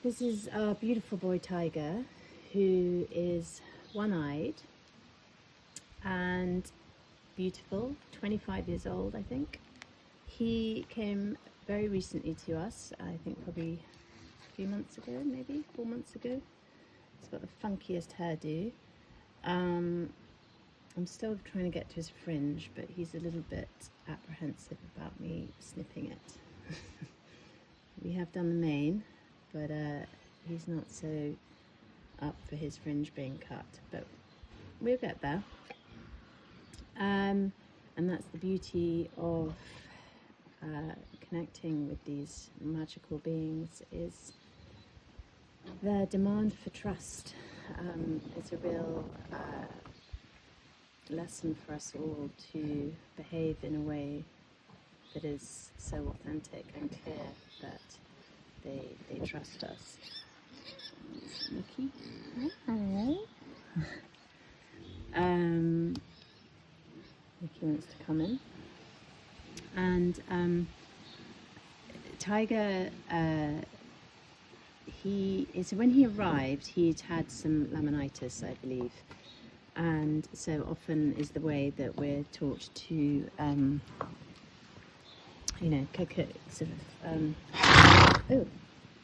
This is our beautiful boy Tiger, who is one-eyed and beautiful, 25 years old, I think. He came very recently to us, I think probably 3 months ago, maybe 4 months ago. He's got the funkiest hairdo. I'm still trying to get to his fringe, but he's a little bit apprehensive about me snipping it. We have done the mane, but he's not so up for his fringe being cut, but we'll get there. And that's the beauty of connecting with these magical beings, is their demand for trust. It's a real lesson for us all to behave in a way that is so authentic and clear that they trust us. Mickey? Mickey wants to come in. And Tiger, when he arrived, he'd had some laminitis, I believe. And so often is the way that we're taught to, oh,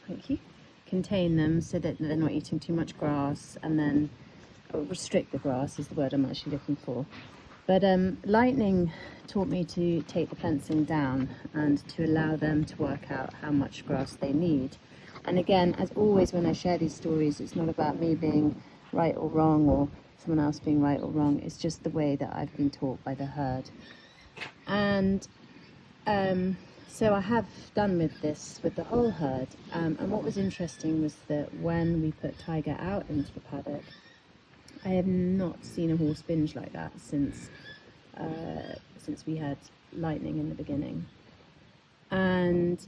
thank you, contain them so that they're not eating too much grass, and then restrict the grass is the word I'm actually looking for. But Lightning taught me to take the fencing down and to allow them to work out how much grass they need. And again, as always when I share these stories, it's not about me being right or wrong or someone else being right or wrong. It's just the way that I've been taught by the herd. And so I have done with this with the whole herd. And what was interesting was that when we put Tiger out into the paddock, I have not seen a horse binge like that since we had Lightning in the beginning. And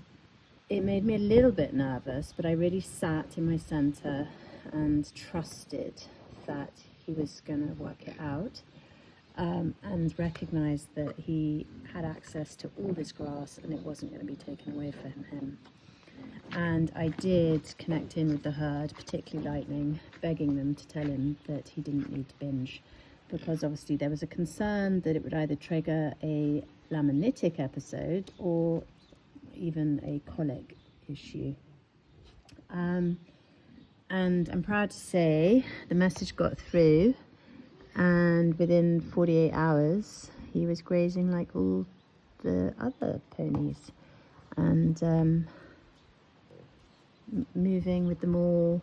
it made me a little bit nervous, but I really sat in my centre and trusted that he was going to work it out, and recognised that he had access to all this grass and it wasn't going to be taken away from him. And I did connect in with the herd, particularly Lightning, begging them to tell him that he didn't need to binge, because obviously there was a concern that it would either trigger a laminitic episode or even a colic issue. And I'm proud to say the message got through, and within 48 hours he was grazing like all the other ponies, and moving with them all.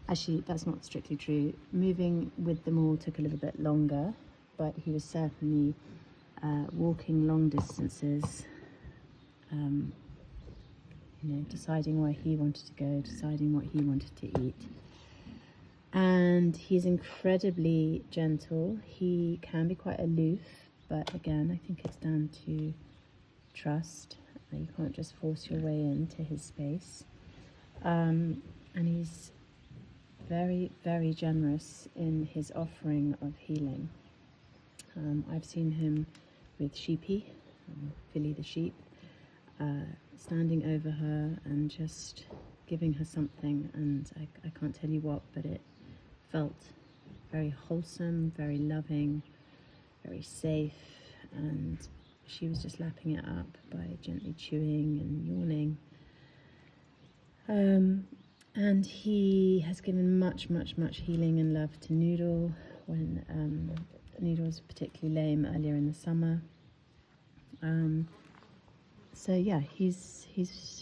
Actually, that's not strictly true. Moving with them all took a little bit longer, but he was certainly walking long distances, deciding where he wanted to go, deciding what he wanted to eat. And he's incredibly gentle. He can be quite aloof, but again, I think it's down to trust. You can't just force your way into his space. And he's very, very generous in his offering of healing. I've seen him with Sheepy, Philly the sheep, standing over her and just giving her something, and I can't tell you what, but it felt very wholesome, very loving, very safe, and she was just lapping it up by gently chewing and yawning. And he has given much, much, much healing and love to Noodle when Noodle was particularly lame earlier in the summer. So yeah, he's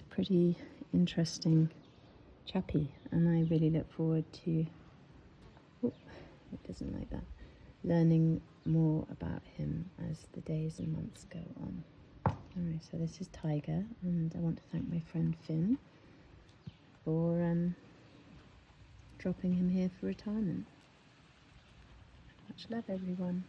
pretty interesting chappy, and I really look forward to, it doesn't like that, learning more about him as the days and months go on. Alright, so this is Tiger, and I want to thank my friend Finn for dropping him here for retirement. Much love, everyone.